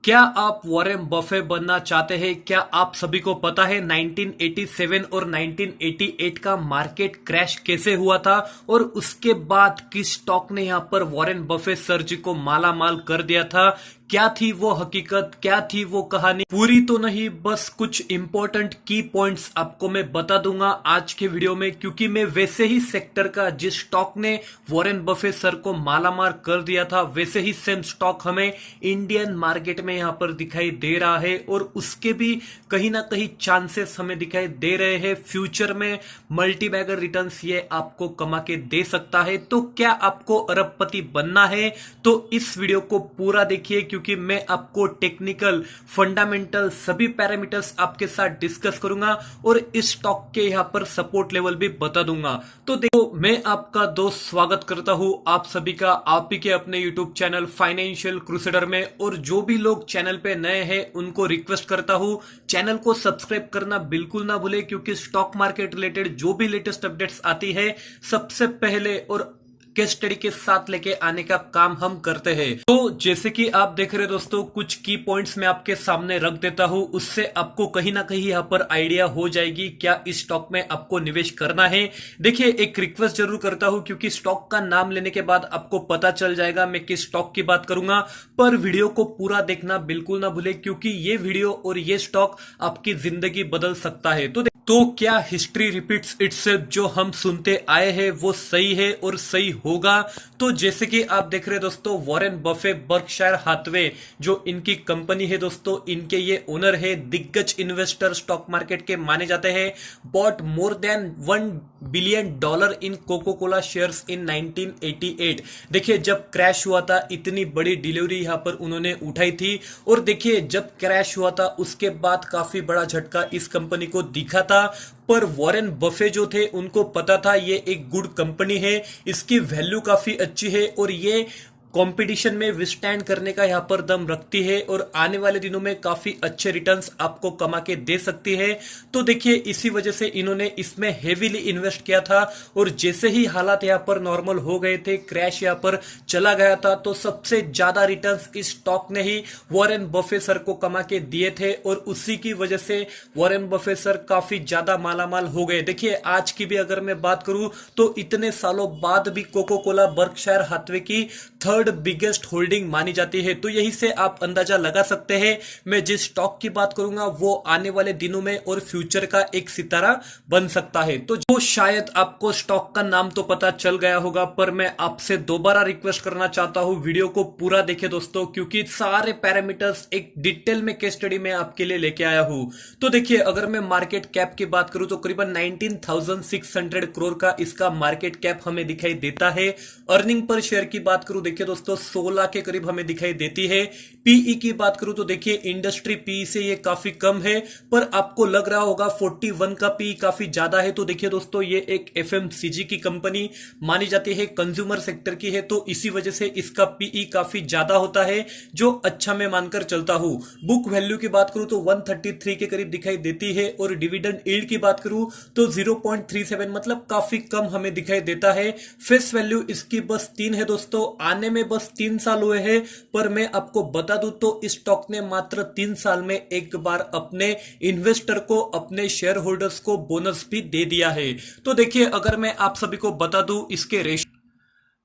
क्या आप Warren Buffett बनना चाहते हैं? क्या आप सभी को पता है 1987 और 1988 का मार्केट क्रैश कैसे हुआ था और उसके बाद किस स्टॉक ने यहां पर वॉरेन बफे सर जी को माला माल कर दिया था? क्या थी वो हकीकत, क्या थी वो कहानी? पूरी तो नहीं, बस कुछ इंपॉर्टेंट की पॉइंट्स आपको मैं बता दूंगा आज के वीडियो में, क्योंकि मैं वैसे ही सेक्टर का जिस स्टॉक ने वॉरेन बफे सर को मालामाल कर दिया था वैसे ही सेम स्टॉक हमें इंडियन मार्केट में यहां पर दिखाई दे रहा है और उसके भी कहीं ना कहीं चांसेस हमें दिखाई दे रहे हैं। फ्यूचर में मल्टी बैगर रिटर्न्स ये आपको कमा के दे सकता है। तो क्या आपको अरबपति बनना है? तो इस वीडियो को पूरा देखिए, क्योंकि मैं आपको टेक्निकल फंडामेंटल सभी पैरामीटर्स आपके साथ डिस्कस करूंगा और इस स्टॉक के यहां पर सपोर्ट लेवल भी बता दूंगा। तो देखो, मैं आपका दोस्त स्वागत करता हूं आप सभी का आप ही के अपने यूट्यूब चैनल फाइनेंशियल क्रूसेडर में। और जो भी लोग चैनल पे नए हैं उनको रिक्वेस्ट करता हूं चैनल को सब्सक्राइब करना बिल्कुल ना भूले, क्योंकि स्टॉक मार्केट रिलेटेड जो भी लेटेस्ट अपडेट्स आती है सबसे पहले और केस स्टडी के साथ लेके आने का काम हम करते हैं। तो जैसे कि आप देख रहे हैं दोस्तों, कुछ की पॉइंट्स मैं आपके सामने रख देता हूं, उससे आपको कहीं ना कहीं यहां पर आइडिया हो जाएगी क्या इस स्टॉक में आपको निवेश करना है। देखिए, एक रिक्वेस्ट जरूर करता हूं, क्योंकि स्टॉक का नाम लेने के बाद आपको पता चल जाएगा मैं किस स्टॉक की बात करूंगा, पर वीडियो को पूरा देखना बिल्कुल ना भूले, क्योंकि ये वीडियो और ये स्टॉक आपकी जिंदगी बदल सकता है। तो क्या हिस्ट्री रिपीट्स इटसेल्फ? जो हम सुनते आए हैं वो सही है और सही होगा। तो जैसे कि आप देख रहे हैं दोस्तों, वॉरेन बफे बर्कशायर हाथवे जो इनकी कंपनी है दोस्तों, इनके ये ओनर है, दिग्गज इन्वेस्टर स्टॉक मार्केट के माने जाते हैं। Bought more than $1 billion in Coca Cola shares in 1988। देखिए, जब क्रैश हुआ था इतनी बड़ी डिलीवरी यहां पर उन्होंने उठाई थी, और देखिए जब क्रैश हुआ था उसके बाद काफी बड़ा झटका इस कंपनी को दिखा था। पर वॉरेन बफे जो थे उनको पता था ये एक गुड कंपनी है, इसकी वैल्यू काफी अच्छी है और ये कंपटीशन में विस्टैंड करने का यहां पर दम रखती है और आने वाले दिनों में काफी अच्छे रिटर्न्स आपको कमा के दे सकती है। तो देखिए, इसी वजह से इन्होंने इसमें हेवीली इन्वेस्ट किया था और जैसे ही हालात यहां पर नॉर्मल हो गए थे, क्रैश यहां पर चला गया था, तो सबसे ज्यादा रिटर्न्स इस स्टॉक ने ही वॉरेन बफे सर को कमा के दिए थे और उसी की वजह से वॉरेन बफे सर काफी ज्यादा मालामाल हो गए। देखिए, आज की भी अगर मैं बात करूं तो इतने सालों बाद भी कोको कोला बर्कशायर हाथवे की थर्ड बिगेस्ट होल्डिंग मानी जाती है। तो यही से आप अंदाजा लगा सकते हैं मैं जिस स्टॉक की बात करूंगा वो आने वाले दिनों में और फ्यूचर का एक सितारा बन सकता है। तो जो शायद आपको स्टॉक का नाम तो पता चल गया होगा, पर मैं आपसे दोबारा रिक्वेस्ट करना चाहता हूं वीडियो को पूरा देखें दोस्तों, क्योंकि सारे पैरामीटर्स एक डिटेल में केस स्टडी में आपके लिए लेके आया हूं। तो देखिए, अगर मैं मार्केट कैप की बात करूं तो करीबन 19,600 करोड़ का इसका मार्केट कैप हमें दिखाई देता है। अर्निंग पर शेयर की बात करूं देखिए दोस्तों 16 के करीब हमें दिखाई देती है। पीई की बात करूं तो देखिए इंडस्ट्री पीई से ये काफी कम है, पर आपको लग रहा होगा 41 का पीई काफी ज्यादा है। तो देखिए दोस्तों, ये एक एफएमसीजी की कंपनी मानी जाती है, कंज्यूमर सेक्टर की है, तो इसी वजह से इसका पीई काफी ज्यादा होता है, जो अच्छा मैं मानकर चलता हूं। बुक वैल्यू की बात करूं तो 133 के करीब दिखाई देती है और डिविडेंड यील्ड की बात करूं तो 0.37, मतलब काफी कम हमें दिखाई देता है। फेस वैल्यू इसकी बस 3 है दोस्तों, आने में बस 3 साल हुए हैं, पर मैं आपको बता दूं तो इस स्टॉक ने मात्र 3 साल में एक बार अपने इन्वेस्टर को, अपने शेयर होल्डर्स को बोनस भी दे दिया है। तो देखिए, अगर मैं आप सभी को बता दूं इसके रेशियो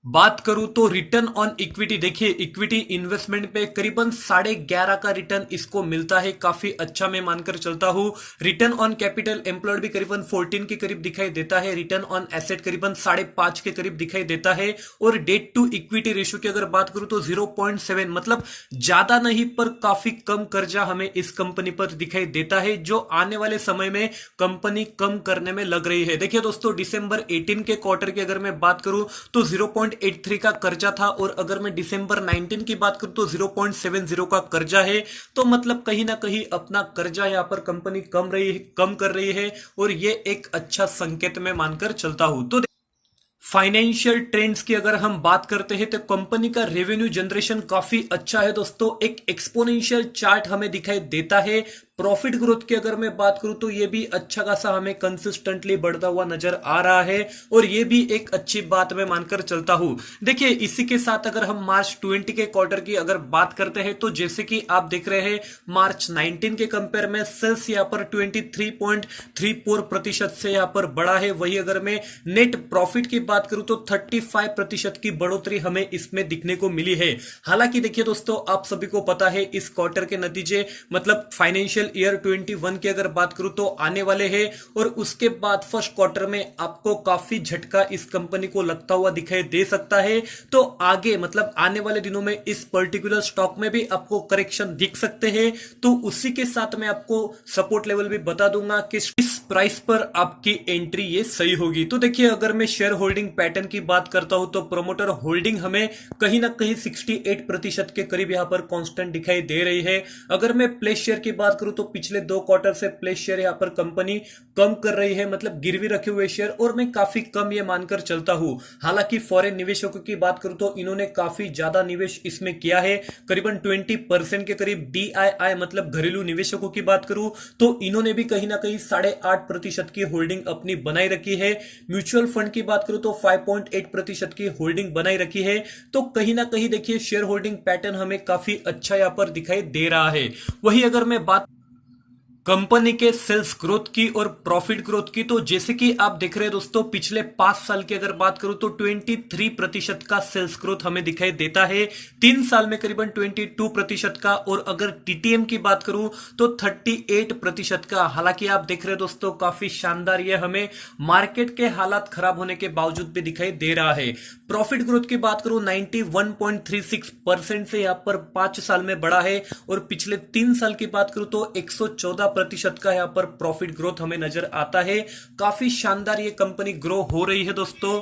बात करूं तो रिटर्न ऑन इक्विटी, देखिए इक्विटी इन्वेस्टमेंट पे करीबन 11.5 का रिटर्न इसको मिलता है, काफी अच्छा मैं मानकर चलता हूं। रिटर्न ऑन कैपिटल एम्प्लॉयड भी करीबन 14 के करीब दिखाई देता है, रिटर्न ऑन एसेट करीबन 5.5 के करीब दिखाई देता है, और डेट टू इक्विटी रेशियो की अगर बात करूं तो 0.7, मतलब ज्यादा नहीं पर काफी कम कर्जा हमें इस कंपनी पर दिखाई देता है, जो आने वाले समय में कंपनी कम करने में लग रही है। देखिए दोस्तों, दिसंबर 18 के क्वार्टर की अगर मैं बात करूं तो 0.83 का कर्जा था, और अगर मैं दिसंबर 19 की बात करूं तो 0.70 का कर्जा है। तो मतलब कहीं ना कहीं अपना कर्जा यहां पर कंपनी कम कर रही है, और ये एक अच्छा संकेत मैं मानकर चलता हूं। तो फाइनेंशियल ट्रेंड्स की अगर हम बात करते हैं तो कंपनी का रेवेन्यू जनरेशन काफी अच्छा है दोस्तों, एक एक्सपोनेंशियल चार्ट हमें दिखाई देता है। प्रॉफिट ग्रोथ की अगर मैं बात करूं तो ये भी अच्छा खासा हमें कंसिस्टेंटली बढ़ता हुआ नजर आ रहा है और ये भी एक अच्छी बात मैं मानकर चलता हूं। देखिए इसी के साथ अगर हम मार्च 20 के क्वार्टर की अगर बात करते हैं तो जैसे कि आप देख रहे हैं मार्च 19 के कंपेयर में सेल्स यहां पर 23.34% से यहां पर बढ़ा है। वही अगर मैं नेट प्रॉफिट की बात करूं तो 35% की बढ़ोतरी हमें इसमें दिखने को मिली है। हालांकि देखिए दोस्तों आप सभी को पता है इस क्वार्टर के नतीजे मतलब फाइनेंशियल ईयर 21 की अगर बात करूं तो आने वाले हैं और उसके बाद फर्स्ट क्वार्टर में आपको काफी झटका इस कंपनी को लगता हुआ दिखाई दे सकता है। तो आगे मतलब आने वाले दिनों में इस पर्टिकुलर स्टॉक में भी आपको करेक्शन दिख सकते हैं। तो उसी के साथ मैं आपको सपोर्ट लेवल भी बता दूंगा कि इस प्राइस पर आपकी एंट्री ये सही होगी। तो देखिए अगर मैं शेयर होल्डिंग पैटर्न की बात करता हूं तो प्रोमोटर होल्डिंग हमें कहीं ना कहीं 68% के करीब यहां पर कांस्टेंट दिखाई दे रही है। अगर मैं प्लेस शेयर की बात करूं तो पिछले 2 क्वार्टर से प्लेस शेयर यहां पर कंपनी कम कर रही है, मतलब गिरवी रखे हुए शेयर, और मैं काफी कम ये मानकर चलता हूं। हालांकि फॉरेन निवेशकों की बात करूं तो इन्होंने काफी ज्यादा निवेश इसमें किया है, करीबन 20% के करीब डीआईआई मतलब घरेलू निवेशकों की बात करूं तो इन्होंने भी कहीं ना कहीं 8.5% की होल्डिंग अपनी बनाई रखी है। म्यूचुअल फंड की बात करूं तो 5.8% की होल्डिंग बनाई रखी है। तो कहीं ना कहीं देखिए शेयर होल्डिंग पैटर्न हमें काफी अच्छा यहां पर दिखाई दे रहा है। वही अगर मैं बात कंपनी के सेल्स ग्रोथ की और प्रॉफिट ग्रोथ की तो जैसे कि आप देख रहे हैं दोस्तों पिछले 5 साल की अगर बात करूं तो 23% का सेल्स ग्रोथ हमें दिखाई देता है, 3 साल में करीबन 22% का, और अगर टीटीएम की बात करूं तो 38% का। हालांकि आप देख रहे हैं दोस्तों काफी शानदार यह हमें मार्केट के हालात खराब होने के बावजूद भी दिखाई दे रहा है। प्रॉफिट ग्रोथ की बात करूं 91.36% से यहां पर 5 साल में बढ़ा है और पिछले 3 साल की बात करूं तो 114% का यहां पर प्रॉफिट ग्रोथ हमें नजर आता है। काफी शानदार ये कंपनी ग्रो हो रही है दोस्तों।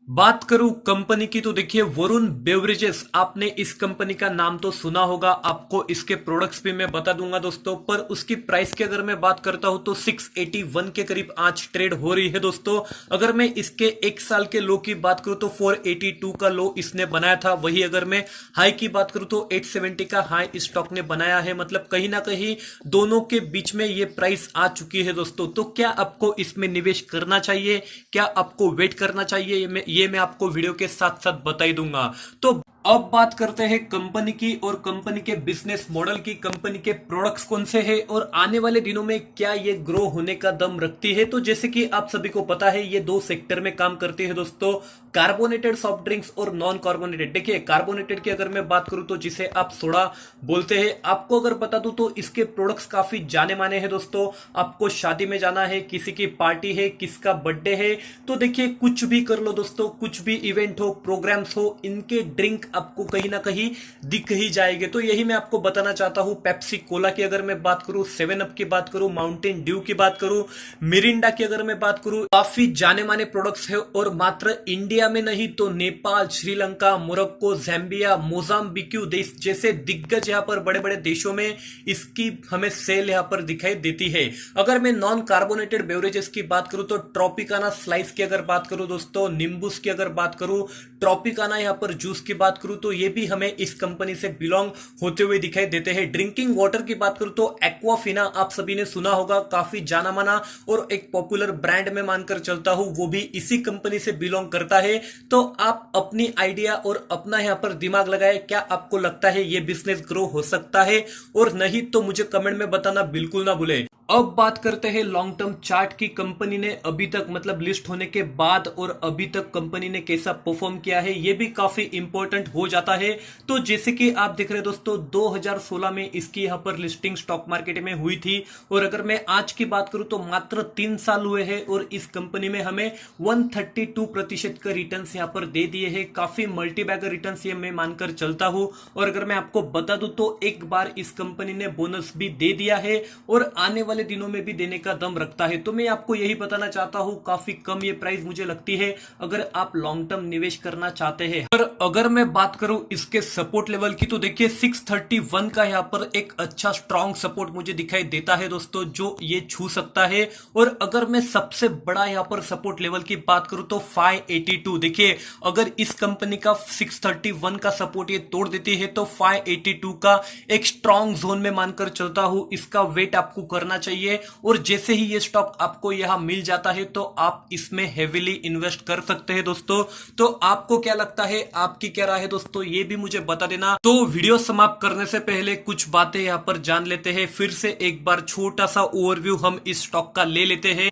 बात करूं कंपनी की तो देखिए वरुण बेवरेजेस, आपने इस कंपनी का नाम तो सुना होगा, आपको इसके प्रोडक्ट्स भी मैं बता दूंगा दोस्तों। पर उसकी प्राइस की अगर मैं बात करता हूं तो 681 के करीब आज ट्रेड हो रही है दोस्तों। अगर मैं इसके 1 साल के लो की बात करूं तो 482 का लो इसने बनाया था। वही अगर मैं हाई की बात करूं तो 870 का हाई इस स्टॉक ने बनाया है। मतलब कहीं ना कहीं दोनों के बीच में ये प्राइस आ चुकी है दोस्तों। तो क्या आपको इसमें निवेश करना चाहिए, क्या आपको वेट करना चाहिए, ये मैं आपको वीडियो के साथ साथ बता ही दूंगा। तो अब बात करते हैं कंपनी की और कंपनी के बिजनेस मॉडल की, कंपनी के प्रोडक्ट्स कौन से हैं और आने वाले दिनों में क्या ये ग्रो होने का दम रखती है। तो जैसे कि आप सभी को पता है ये 2 सेक्टर में काम करती है दोस्तों, कार्बोनेटेड सॉफ्ट ड्रिंक्स और नॉन कार्बोनेटेड। देखिए कार्बोनेटेड की अगर मैं बात करूं तो जिसे आप सोडा बोलते हैं, आपको अगर बता दूं तो इसके प्रोडक्ट्स काफी जाने माने हैं दोस्तों। आपको शादी में जाना है, किसी की पार्टी है, किसका बर्थडे है, तो देखिए कुछ भी कर लो दोस्तों, कुछ भी इवेंट हो, प्रोग्राम्स हो, इनके ड्रिंक आपको कहीं ना कहीं दिख ही जाएंगे। तो यही मैं आपको बताना चाहता हूं। पेप्सी कोला की अगर मैं बात करूं, 7 अप की बात करूं, माउंटेन ड्यू की बात करूं, मिरिंडा की अगर मैं बात करूं, काफी जाने माने प्रोडक्ट्स है। और मात्र इंडिया में नहीं तो Nepal, Sri Lanka, Morocco, Zambia, Mozambique देश जैसे दिग्गज यहां पर बड़े बड़े देशों में इसकी हमें सेल यहां पर दिखाई देती है। अगर मैं नॉन कार्बोनेटेड बेवरेजेस की बात करूं तो ट्रॉपिकाना स्लाइस की अगर बात करूं दोस्तों, निम्बुस की अगर बात करूं, ट्रॉपिकाना यहां पर जूस की बात करूं तो ये भी हमें इस कंपनी से बिलोंग होते हुए दिखाई देते हैं। ड्रिंकिंग वाटर की बात करूं तो एक्वाफिना आप सभी ने सुना होगा, काफी जाना माना और एक पॉपुलर ब्रांड में मानकर चलता हूं, वो भी इसी कंपनी से बिलोंग करता है। तो आप अपनी आइडिया और अपना यहां पर दिमाग लगाए, क्या आपको लगता है ये बिजनेस ग्रो हो सकता है, और नहीं तो मुझे कमेंट में बताना बिल्कुल ना भूले। अब बात करते हैं लॉन्ग टर्म चार्ट की। कंपनी ने अभी तक मतलब लिस्ट होने के बाद और अभी तक कंपनी ने कैसा परफॉर्म किया है, ये भी काफी इंपॉर्टेंट हो जाता है। तो जैसे कि आप देख रहे हैं दोस्तों 2016 में इसकी यहां पर लिस्टिंग स्टॉक मार्केट में हुई थी, और अगर मैं आज की बात करूं तो मात्र 3 साल हुए हैं और इस कंपनी में हमें 132% का रिटर्न यहां पर दे दिए हैं। काफी मल्टीबैगर रिटर्न ये मैं मानकर चलता हूं। और अगर मैं आपको बता दूं तो एक बार इस कंपनी ने बोनस भी दे दिया है और आने वाले वाले दिनों में भी देने का दम रखता है। तो मैं आपको यही बताना चाहता हूं, काफी कम ये प्राइस मुझे लगती है अगर आप लॉन्ग टर्म निवेश करना चाहते हैं। पर अगर मैं बात करूं इसके सपोर्ट लेवल की, तो देखिए 631 का यहाँ पर एक अच्छा स्ट्रॉन्ग सपोर्ट मुझे दिखाई देता है दोस्तों, जो ये छू सकता है। और अगर मैं सबसे बड़ा यहाँ पर सपोर्ट लेवल की बात करूं तो 582, देखिए अगर इस कंपनी का 631 का सपोर्ट ये तोड़ देती है तो 582 का एक स्ट्रॉन्ग जोन में मानकर चलता हूं, इसका वेट आपको करना चाहिए। और जैसे ही ये स्टॉक आपको यहां मिल जाता है तो आप इसमें हेवीली इन्वेस्ट कर सकते हैं दोस्तों। तो आपको क्या लगता है, आपकी क्या राय है दोस्तों, ये भी मुझे बता देना। तो वीडियो समाप्त करने से पहले कुछ बातें यहां पर जान लेते हैं। फिर से एक बार छोटा सा ओवरव्यू हम इस स्टॉक का ले लेते हैं।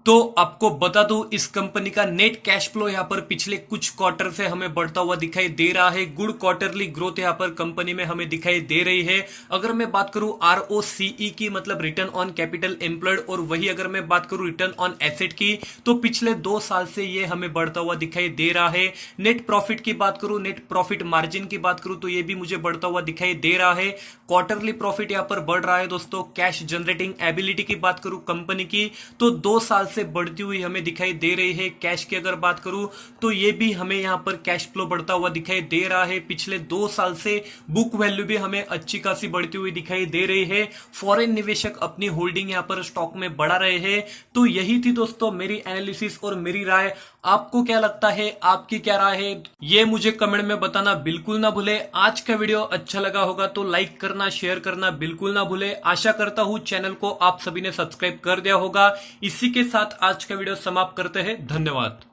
तो आपको बता दूं, इस कंपनी का नेट कैश फ्लो यहां पर पिछले कुछ क्वार्टर से हमें बढ़ता हुआ दिखाई दे रहा है। गुड क्वार्टरली ग्रोथ यहां पर कंपनी में हमें दिखाई दे रही है। अगर मैं बात करूं ROCE की, मतलब रिटर्न ऑन कैपिटल एम्प्लॉयड, और वही अगर मैं बात करूं रिटर्न ऑन एसेट की, तो पिछले 2 साल से ये हमें बढ़ता हुआ दिखाई दे रहा है। नेट प्रॉफिट की बात करूं, नेट प्रॉफिट मार्जिन की बात करूं, तो ये भी मुझे बढ़ता हुआ दिखाई दे रहा है। क्वार्टरली प्रॉफिट यहां पर बढ़ रहा है दोस्तों। कैश जनरेटिंग एबिलिटी की बात करूं कंपनी की, तो 2 साल से बढ़ती हुई हमें दिखाई दे रही है। कैश की अगर बात करूं तो ये भी हमें यहां पर कैश फ्लो बढ़ता हुआ दिखाई दे रहा है। पिछले 2 साल से बुक वैल्यू भी हमें अच्छी खासी बढ़ती हुई दिखाई दे रही है। फॉरेन निवेशक अपनी होल्डिंग यहां पर स्टॉक में बढ़ा रहे हैं। तो यही थी दोस्तों मेरी एनालिसिस और मेरी राय। आपको क्या लगता है, आपकी क्या राय है, ये मुझे कमेंट में बताना बिल्कुल ना भूले। आज का वीडियो अच्छा लगा होगा तो लाइक करना, शेयर करना बिल्कुल ना भूले। आशा करता हूं चैनल को आप सभी ने सब्सक्राइब कर दिया होगा। इसी के साथ आज का वीडियो समाप्त करते हैं। धन्यवाद।